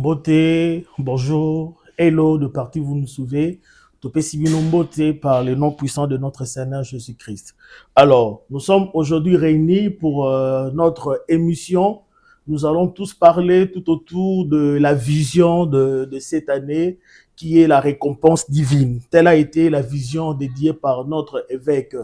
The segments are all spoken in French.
Mbote, bonjour, hello, de partout vous nous suivez. Topé Sibino Mbote par le nom puissant de notre Seigneur Jésus-Christ. Alors, nous sommes aujourd'hui réunis pour notre émission. Nous allons tous parler tout autour de la vision de cette année qui est la récompense divine. Telle a été la vision dédiée par notre évêque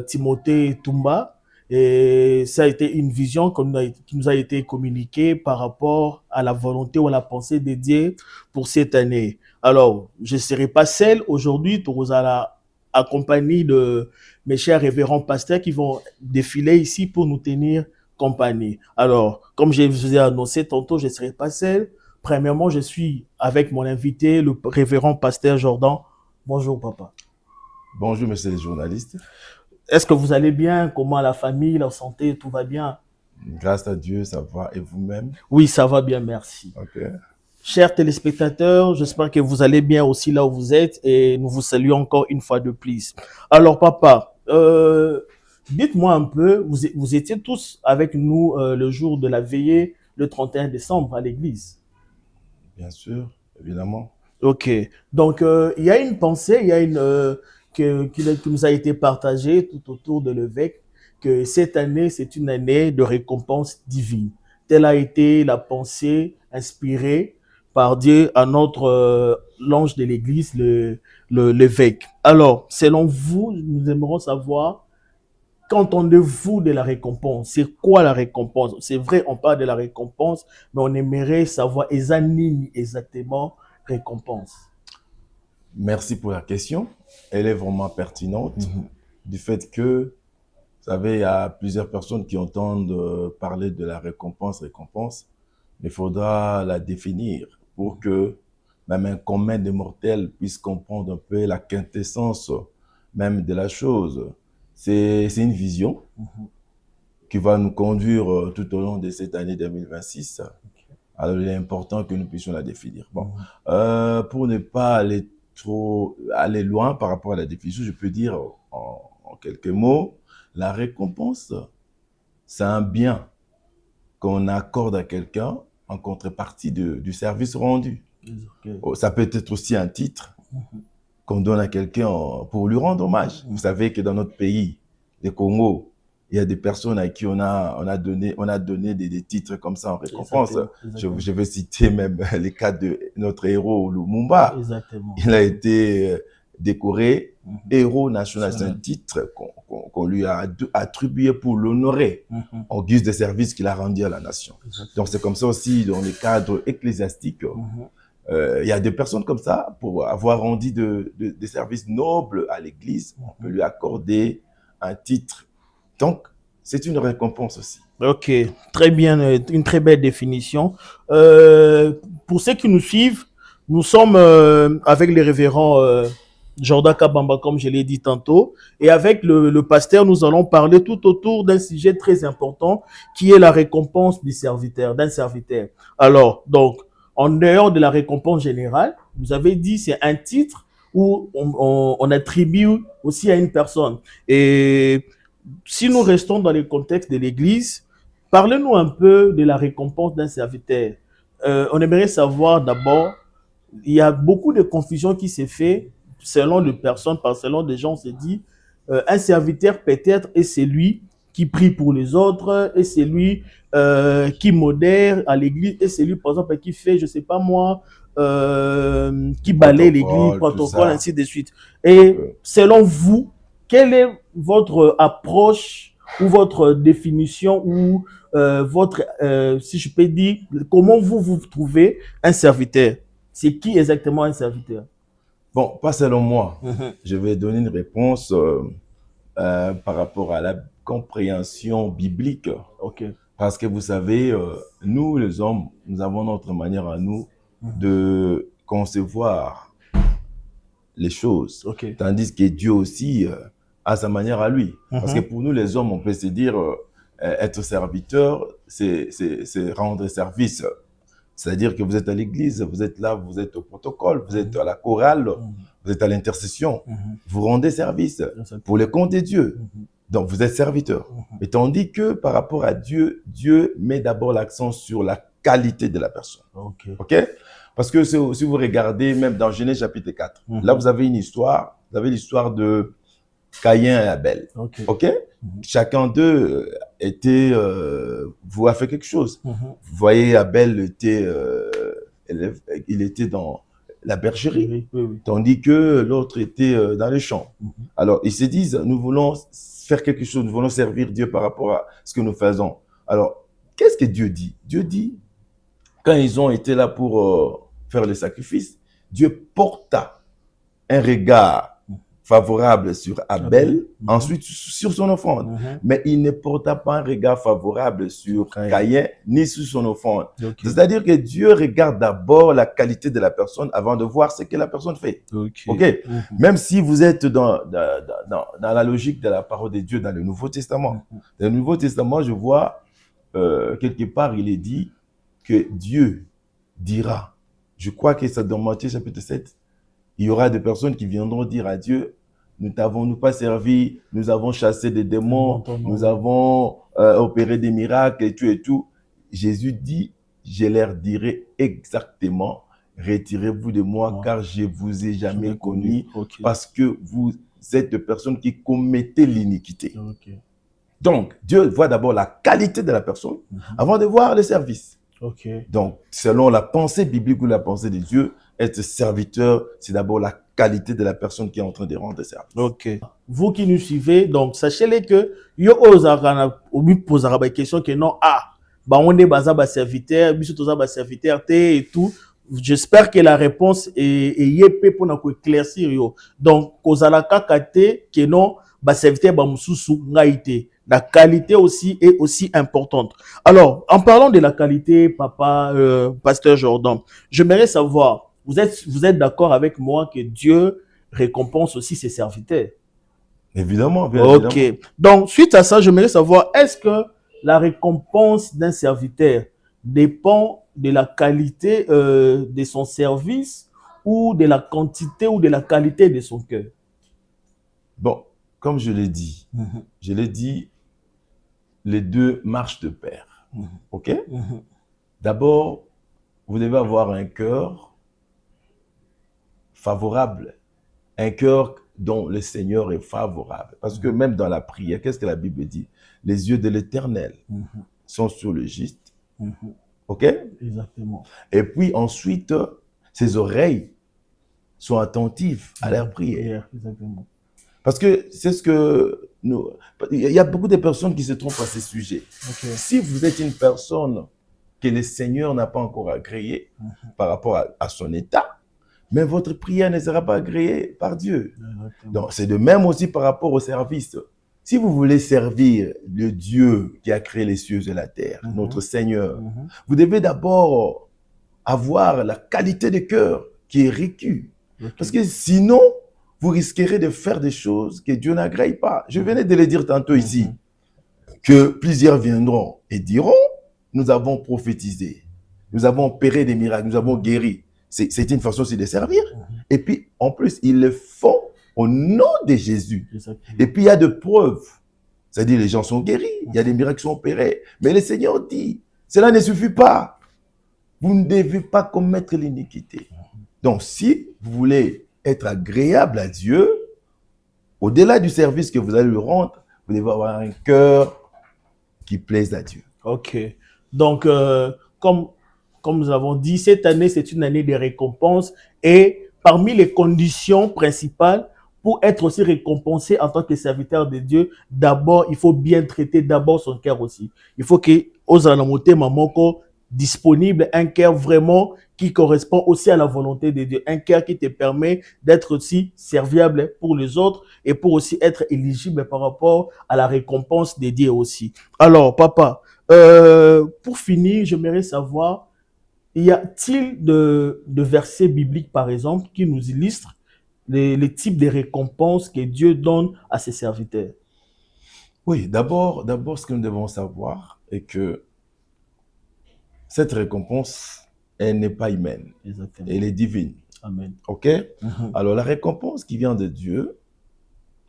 Timothée Toumba. Et ça a été une vision qui nous a été communiquée par rapport à la volonté ou à la pensée de Dieu pour cette année. Alors, je ne serai pas seul aujourd'hui, tu seras accompagné de mes chers révérends pasteurs qui vont défiler ici pour nous tenir compagnie. Alors, comme je vous ai annoncé tantôt, je ne serai pas seul. Premièrement, je suis avec mon invité, le révérend pasteur Jordan. Bonjour, papa. Bonjour, monsieur les journalistes. Est-ce que vous allez bien? Comment la famille, la santé, tout va bien? Grâce à Dieu, ça va. Et vous-même? Oui, ça va bien, merci. Ok. Chers téléspectateurs, j'espère que vous allez bien aussi là où vous êtes et nous vous saluons encore une fois de plus. Alors, papa, dites-moi un peu, vous étiez tous avec nous le jour de la veillée, le 31 décembre à l'église. Bien sûr, évidemment. Ok. Donc, il y a une pensée, il y a qui nous a été partagée tout autour de l'évêque, que cette année, c'est une année de récompense divine. Telle a été la pensée inspirée par Dieu à notre l'ange de l'Église, l'évêque. Alors, selon vous, nous aimerons savoir, qu'entendez-vous de la récompense? C'est quoi la récompense? C'est vrai, on parle de la récompense, mais on aimerait savoir exactement récompense. Merci pour la question. Elle est vraiment pertinente Mhm. du fait que, vous savez, il y a plusieurs personnes qui entendent parler de la récompense, mais il faudra la définir pour que même un commun des mortels puisse comprendre un peu la quintessence même de la chose. C'est une vision Mhm. qui va nous conduire tout au long de cette année 2026. Alors, il est important que nous puissions la définir. Bon, Mhm. pour ne pas aller loin par rapport à la définition, je peux dire en quelques mots, la récompense, c'est un bien qu'on accorde à quelqu'un en contrepartie du service rendu. Ok. Oh, ça peut être aussi un titre Mhm. qu'on donne à quelqu'un pour lui rendre hommage. Vous Mhm. savez que dans notre pays, le Congo, il y a des personnes à qui on a donné des titres comme ça en récompense. Exactement, Je exactement, vais citer même les cas de notre héros Lumumba. exactement. Il a été décoré Mhm. héros national. C'est un National. titre qu'on lui a attribué pour l'honorer Mhm. en guise de service qu'il a rendu à la nation. Donc Exactement. c'est comme ça aussi dans les cadres ecclésiastiques. Mhm. Il y a des personnes comme ça, pour avoir rendu des services nobles à l'Église, on peut Mhm. lui accorder un titre. Donc, c'est une récompense aussi. Ok, très bien, une très belle définition. Euh, pour ceux qui nous suivent, nous sommes avec les révérends Jordan Kabamba, comme je l'ai dit tantôt, et avec le pasteur, nous allons parler tout autour d'un sujet très important qui est la récompense du serviteur, d'un serviteur. Alors, donc, en dehors de la récompense générale, vous avez dit c'est un titre où on attribue aussi à une personne. Et si nous restons dans le contexte de l'Église, parlez-nous un peu de la récompense d'un serviteur. On aimerait savoir d'abord, il y a beaucoup de confusion qui s'est fait selon les personnes, selon des gens, on se dit, un serviteur peut-être est celui qui prie pour les autres, et celui qui modère à l'église, et celui, par exemple, qui fait, je ne sais pas moi, qui Du balaye l'église, protocole, tout protocole, ça. ainsi de suite. Et Euh, selon vous, quelle est votre approche ou votre définition ou votre, si je peux dire, comment vous trouvez un serviteur? C'est qui exactement un serviteur? bon, pas selon moi. Mhm. Je vais donner une réponse par rapport à la compréhension biblique. Ok. Parce que vous savez, nous les hommes, nous avons notre manière à nous Mhm. de concevoir les choses. Ok. Tandis que Dieu aussi a sa manière à lui. Parce que Mhm. pour nous les hommes, on peut se dire, être serviteur, c'est rendre service. C'est-à-dire que vous êtes à l'église, vous êtes là, vous êtes au protocole, vous êtes Mhm. à la chorale, Mhm. vous êtes à l'intercession. Mhm. Vous rendez service pour le Exactement. compte de Dieu. Mhm. Donc, vous êtes serviteur. Mhm. Mais tandis que par rapport à Dieu, Dieu met d'abord l'accent sur la qualité de la personne. Ok. OK? Parce que si vous regardez, même dans Genèse chapitre 4, là, vous avez une histoire. Vous avez l'histoire de Caïn et Abel. Ok. OK? Chacun d'eux était, vous a fait quelque chose. Vous voyez, Abel était, il était dans la bergerie, tandis que l'autre était dans les champs. Alors, ils se disent, nous voulons faire quelque chose, nous voulons servir Dieu par rapport à ce que nous faisons. Alors, qu'est-ce que Dieu dit? Dieu dit, quand ils ont été là pour faire le sacrifice, Dieu porta un regard favorable sur Abel, ensuite sur son offrande. Mais il ne porta pas un regard favorable sur Caïn, ni sur son offrande. C'est-à-dire que Dieu regarde d'abord la qualité de la personne avant de voir ce que la personne fait. Même si vous êtes dans la logique de la parole de Dieu dans le Nouveau Testament. Dans le Nouveau Testament, je vois quelque part, il est dit que Dieu dira, je crois que c'est dans Matthieu chapitre 7, il y aura des personnes qui viendront dire à Dieu, nous t'avons pas servi, nous avons chassé des démons, nous avons opéré des miracles et tout et tout. Jésus dit, je leur dirai exactement, retirez-vous de moi car je vous ai jamais connu parce que vous êtes des personnes qui commettez l'iniquité. Donc, Dieu voit d'abord la qualité de la personne avant de voir le service. Donc, selon la pensée biblique ou la pensée de Dieu, être serviteur, c'est d'abord la qualité de la personne qui est en train de rendre service. Vous qui nous suivez, donc sachez-les que yo osaka obi posera ba question que non on est baza ba serviteur, biso toza ba serviteur et tout. J'espère que la réponse est yepé pour nous éclaircir yo. Donc kozala kakate que non ba serviteur ba mususu ngaite. La qualité aussi est aussi importante. Alors, en parlant de la qualité, papa, pasteur Jordan, j'aimerais savoir, vous êtes d'accord avec moi que Dieu récompense aussi ses serviteurs? Évidemment, bien évidemment. Donc, suite à ça, j'aimerais savoir, est-ce que la récompense d'un serviteur dépend de la qualité de son service ou de la quantité ou de la qualité de son cœur? Bon, comme je l'ai dit, les deux marchent de pair. OK? D'abord, vous devez avoir un cœur favorable, un cœur dont le Seigneur est favorable. Parce que même dans la prière, qu'est-ce que la Bible dit? Les yeux de l'Éternel sont sur le juste. OK? Exactement. Et puis ensuite, ses oreilles sont attentives à leur prière. Exactement. Parce que c'est ce que nous... Il y a beaucoup de personnes qui se trompent à ces sujets. Si vous êtes une personne que le Seigneur n'a pas encore agréée par rapport à son état, mais votre prière ne sera pas agréée par Dieu. Donc, c'est de même aussi par rapport au service. Si vous voulez servir le Dieu qui a créé les cieux et la terre, notre Seigneur, vous devez d'abord avoir la qualité de cœur qui est requue. Parce que sinon, vous risquerez de faire des choses que Dieu n'agrée pas. Je venais de le dire tantôt ici, que plusieurs viendront et diront, nous avons prophétisé, nous avons opéré des miracles, nous avons guéri. C'est une façon aussi de servir. Et puis, en plus, ils le font au nom de Jésus. Et puis, il y a de preuves. C'est-à-dire, les gens sont guéris, il y a des miracles qui sont opérés. Mais le Seigneur dit, cela ne suffit pas. Vous ne devez pas commettre l'iniquité. Donc, si vous voulez être agréable à Dieu, au-delà du service que vous allez lui rendre, vous devez avoir un cœur qui plaise à Dieu. OK. Donc, comme nous avons dit, cette année, c'est une année de récompense. Et parmi les conditions principales pour être aussi récompensé en tant que serviteur de Dieu, d'abord, il faut bien traiter d'abord son cœur aussi. Il faut que Ozanamote Mamoko disponible, un cœur vraiment qui correspond aussi à la volonté de Dieu, un cœur qui te permet d'être aussi serviable pour les autres et pour aussi être éligible par rapport à la récompense de Dieu aussi. Alors, papa, pour finir, j'aimerais savoir, y a-t-il de versets bibliques, par exemple, qui nous illustrent les types de récompenses que Dieu donne à ses serviteurs? Oui, d'abord, ce que nous devons savoir est que cette récompense, elle n'est pas humaine. Exactement. Elle est divine. Amen. OK? Alors, la récompense qui vient de Dieu,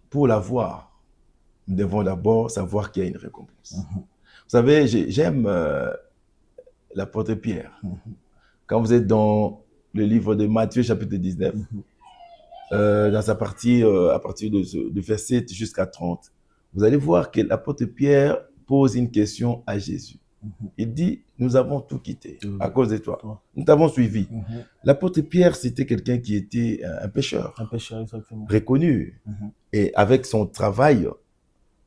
pour l'avoir, nous devons d'abord savoir qu'il y a une récompense. Vous savez, j'aime l'apôtre Pierre. Quand vous êtes dans le livre de Matthieu, chapitre 19, dans sa partie, à partir de verset jusqu'à 30, vous allez voir que l'apôtre Pierre pose une question à Jésus. Il dit, nous avons tout quitté à cause de toi. Nous t'avons suivi. L'apôtre Pierre, c'était quelqu'un qui était un pécheur. Un pécheur, exactement. Reconnu. Et avec son travail,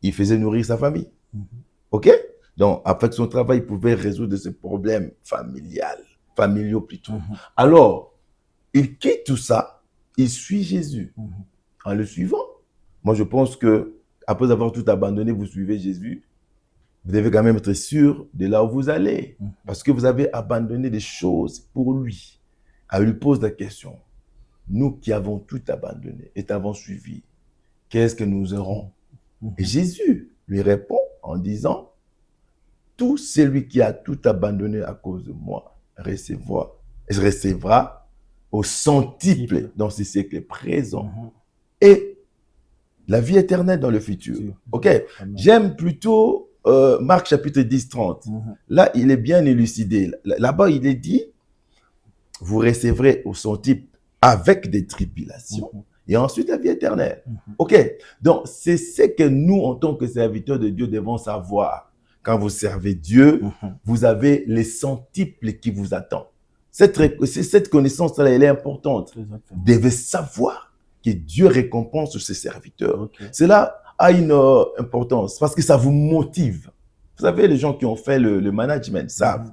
il faisait nourrir sa famille. OK? Donc, avec son travail, il pouvait résoudre ses problèmes familiaux plutôt. Alors, il quitte tout ça, il suit Jésus. En le suivant, moi je pense que après avoir tout abandonné, vous suivez Jésus, vous devez quand même être sûr de là où vous allez. Parce que vous avez abandonné des choses pour lui. Alors, il lui pose la question. Nous qui avons tout abandonné et t'avons suivi, qu'est-ce que nous aurons? Et Jésus lui répond en disant, tout celui qui a tout abandonné à cause de moi recevra au centuple dans ce siècle présent et la vie éternelle dans le futur. OK? J'aime plutôt Marc chapitre 10, 30. Là, il est bien élucidé. Là-bas, il est dit, vous recevrez au centuple avec des tribulations et ensuite la vie éternelle. OK? Donc, c'est ce que nous, en tant que serviteurs de Dieu, devons savoir. Quand vous servez Dieu, vous avez les centuples qui vous attendent. Cette connaissance-là, elle est importante. Vous devez savoir que Dieu récompense ses serviteurs. Cela a une importance parce que ça vous motive. Vous savez, les gens qui ont fait le management savent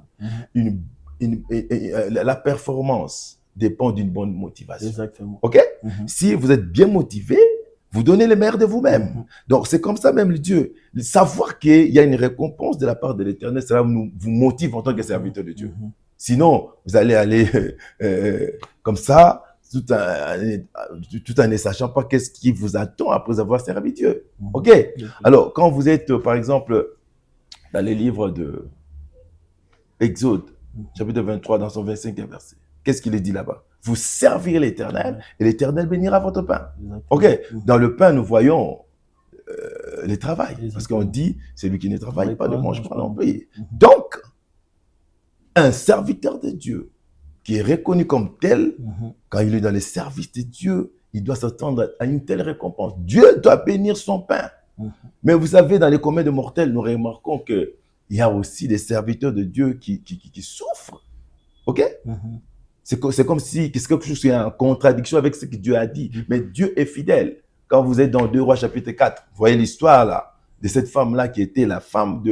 la performance dépend d'une bonne motivation. Exactement. OK? Si vous êtes bien motivé, vous donnez le meilleur de vous-même. Donc, c'est comme ça même le Dieu. Savoir qu'il y a une récompense de la part de l'Éternel, cela vous motive en tant que serviteur de Dieu. Sinon, vous allez aller comme ça, tout en ne sachant pas qu'est-ce qui vous attend après avoir servi Dieu. OK? Alors, quand vous êtes, par exemple, dans les livres de Exode, chapitre 23, dans son 25e verset, qu'est-ce qu'il est dit là-bas? Vous servirez l'Éternel et l'Éternel bénira votre pain. OK? Dans le pain, nous voyons le travail. Parce qu'on dit, celui qui ne travaille pas ne mange pas non plus. Donc, un serviteur de Dieu qui est reconnu comme tel, quand il est dans le service de Dieu, il doit s'attendre à une telle récompense. Dieu doit bénir son pain. Mais vous savez, dans les communs de mortels, nous remarquons qu'il y a aussi des serviteurs de Dieu qui souffrent. OK? C'est comme si c'est quelque chose qui est en contradiction avec ce que Dieu a dit. Mais Dieu est fidèle. Quand vous êtes dans 2 Rois chapitre 4, vous voyez l'histoire là, de cette femme-là qui était la femme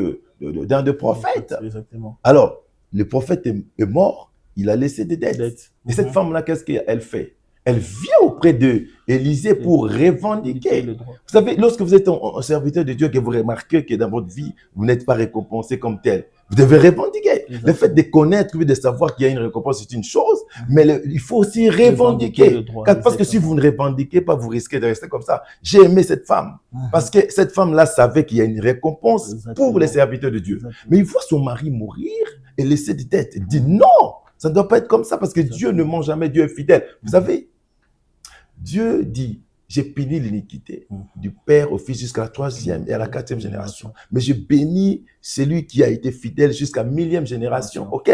d'un des prophètes. Exactement. Alors, le prophète est mort, il a laissé des dettes. Et cette femme-là, qu'est-ce qu'elle fait? Elle vient auprès d'Élisée pour revendiquer. Vous savez, lorsque vous êtes un serviteur de Dieu, que vous remarquez que dans votre vie, vous n'êtes pas récompensé comme tel, vous devez revendiquer. Le fait de connaître, de savoir qu'il y a une récompense, c'est une chose, mais il faut aussi revendiquer. Parce que si vous ne revendiquez pas, vous risquez de rester comme ça. J'ai aimé cette femme, parce que cette femme-là savait qu'il y a une récompense pour les serviteurs de Dieu. Mais il voit son mari mourir et laisser des dettes. Elle dit non, ça ne doit pas être comme ça, parce que Dieu ne ment jamais, Dieu est fidèle. Vous savez, Dieu dit, j'ai puni l'iniquité du père au fils jusqu'à la 3e et à la 4e génération. Mais je bénis celui qui a été fidèle jusqu'à 1000e génération. OK?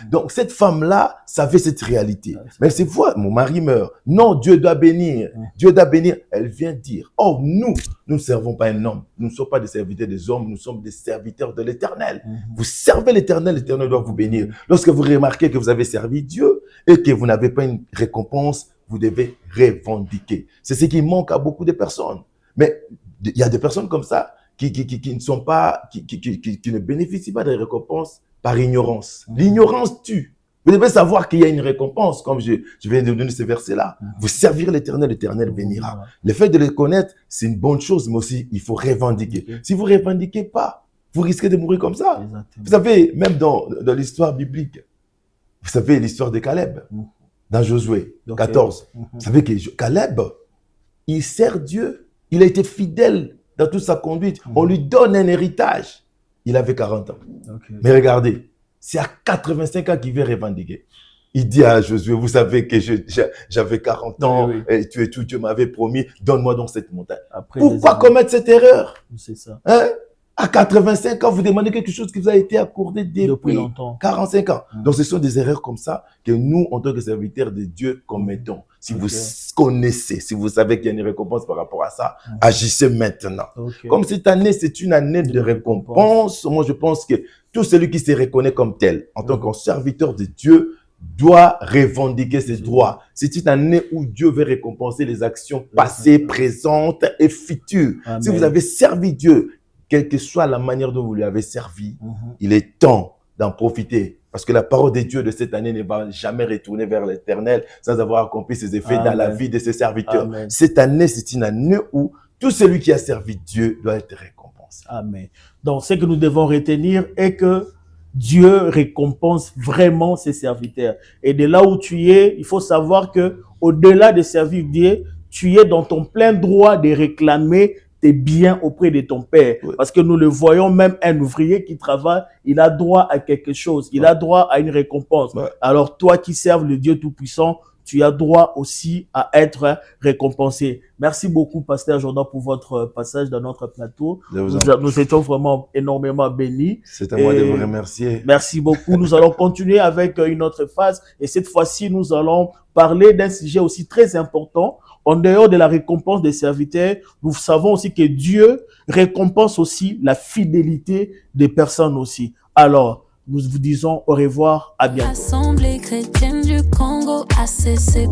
Donc, cette femme-là savait cette réalité. Mais elle se voit, mon mari meurt. Non, Dieu doit bénir. Dieu doit bénir. Elle vient dire, oh, nous ne servons pas un homme. Nous ne sommes pas des serviteurs des hommes. Nous sommes des serviteurs de l'Éternel. Vous servez l'Éternel, l'Éternel doit vous bénir. Lorsque vous remarquez que vous avez servi Dieu et que vous n'avez pas une récompense, vous devez revendiquer. C'est ce qui manque à beaucoup de personnes. Mais il y a des personnes comme ça qui ne sont pas, qui ne bénéficient pas des récompenses par ignorance. L'ignorance tue. Vous devez savoir qu'il y a une récompense, comme je viens de donner ce verset-là. Vous servirez l'Éternel, l'Éternel bénira. Le fait de le connaître, c'est une bonne chose, mais aussi, il faut revendiquer. Si vous ne revendiquez pas, vous risquez de mourir comme ça. Vous savez, même dans l'histoire biblique, vous savez l'histoire de Caleb. Dans Josué 14. Vous savez que Caleb, il sert Dieu. Il a été fidèle dans toute sa conduite. On lui donne un héritage. Il avait 40 ans. Mais regardez, c'est à 85 ans qu'il vient revendiquer. Il dit à Josué, vous savez que j'avais 40 ans, et tu es tout, Dieu m'avait promis, donne-moi donc cette montagne. Pourquoi commettre cette erreur? C'est ça. Hein? À 85 ans, vous demandez quelque chose qui vous a été accordé depuis longtemps. 45 ans. Donc, ce sont des erreurs comme ça que nous, en tant que serviteurs de Dieu, commettons. Si vous connaissez, si vous savez qu'il y a une récompense par rapport à ça, agissez maintenant. Comme cette année, c'est une année de récompense, moi, je pense que tout celui qui se reconnaît comme tel, en tant que serviteur de Dieu, doit revendiquer ses droits. C'est une année où Dieu veut récompenser les actions passées, présentes et futures. Amen. Si vous avez servi Dieu, quelle que soit la manière dont vous lui avez servi, il est temps d'en profiter. Parce que la parole de Dieu de cette année ne va jamais retourner vers l'Éternel sans avoir accompli ses effets dans la vie de ses serviteurs. Amen. Cette année, c'est une année où tout celui qui a servi Dieu doit être récompensé. Amen. Donc, ce que nous devons retenir est que Dieu récompense vraiment ses serviteurs. Et de là où tu es, il faut savoir que au-delà de servir Dieu, tu es dans ton plein droit de réclamer tes biens auprès de ton Père. Oui. Parce que nous le voyons, même un ouvrier qui travaille, il a droit à quelque chose. Il a droit à une récompense. Ouais. Alors toi qui serves le Dieu Tout-Puissant, tu as droit aussi à être récompensé. Merci beaucoup, Pasteur Jordan, pour votre passage dans notre plateau. Nous étions vraiment énormément bénis. C'est à moi de vous remercier. Merci beaucoup. Nous allons continuer avec une autre phase. Et cette fois-ci, nous allons parler d'un sujet aussi très important. En dehors de la récompense des serviteurs, nous savons aussi que Dieu récompense aussi la fidélité des personnes aussi. Alors, nous vous disons au revoir, à bientôt. Assemblée chrétienne du Congo, ACC.